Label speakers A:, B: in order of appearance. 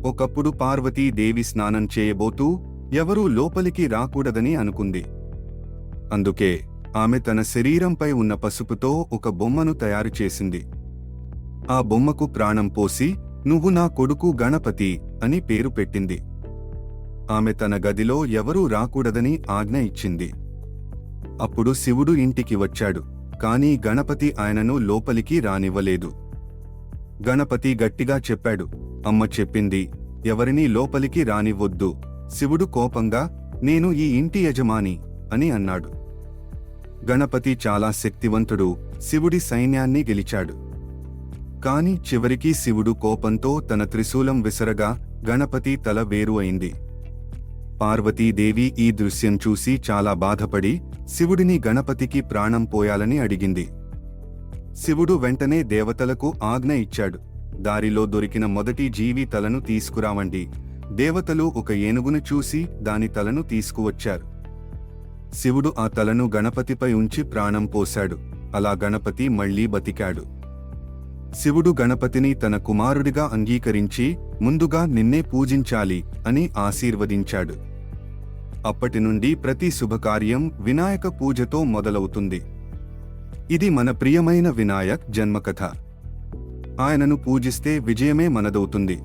A: ఒకప్పుడు పార్వతీదేవి స్నానం చేయబోతూ ఎవరూ లోపలికి రాకూడదని అనుకుంది. అందుకే ఆమె తన శరీరంపై ఉన్న పసుపుతో ఒక బొమ్మను తయారు చేసింది. ఆ బొమ్మకు ప్రాణం పోసి "నువ్వు నా కొడుకు గణపతి" అని పేరు పెట్టింది. ఆమె తన గదిలో ఎవరూ రాకూడదని ఆజ్ఞ ఇచ్చింది. అప్పుడు శివుడు ఇంటికి వచ్చాడు. కానీ గణపతి ఆయనను లోపలికి రానివ్వలేదు. గణపతి గట్టిగా చెప్పాడు, "అమ్మ చెప్పింది, ఎవరినీ లోపలికి రానివ్వొద్దు." శివుడు కోపంగా, "నేను ఈ ఇంటి యజమాని" అని అన్నాడు. గణపతి చాలా శక్తివంతుడు, శివుడి సైన్యాన్ని గెలిచాడు. కాని చివరికి శివుడు కోపంతో తన త్రిశూలం విసరగా గణపతి తల వేరు అయింది. పార్వతీదేవి ఈ దృశ్యం చూసి చాలా బాధపడి శివుడిని గణపతికి ప్రాణం పోయాలని అడిగింది. శివుడు వెంటనే దేవతలకు ఆజ్ఞ ఇచ్చాడు, "దారిలో దొరికిన మొదటి జీవి తలను తీసుకురావండి." దేవతలు ఒక ఏనుగును చూసి దాని తలను తీసుకువచ్చారు. శివుడు ఆ తలను గణపతిపై ఉంచి ప్రాణం పోశాడు. అలా గణపతి మళ్లీ బతికాడు. శివుడు గణపతిని తన కుమారుడిగా అంగీకరించి ముందుగా నిన్నే పూజించాలి అని ఆశీర్వదించాడు. అప్పటి నుండి ప్రతి శుభకార్యం వినాయక పూజతో మొదలవుతుంది. ఇది మన ప్రియమైన వినాయక్ జన్మకథ. ఆయనను పూజిస్తే విజయమే మనదవుతుంది.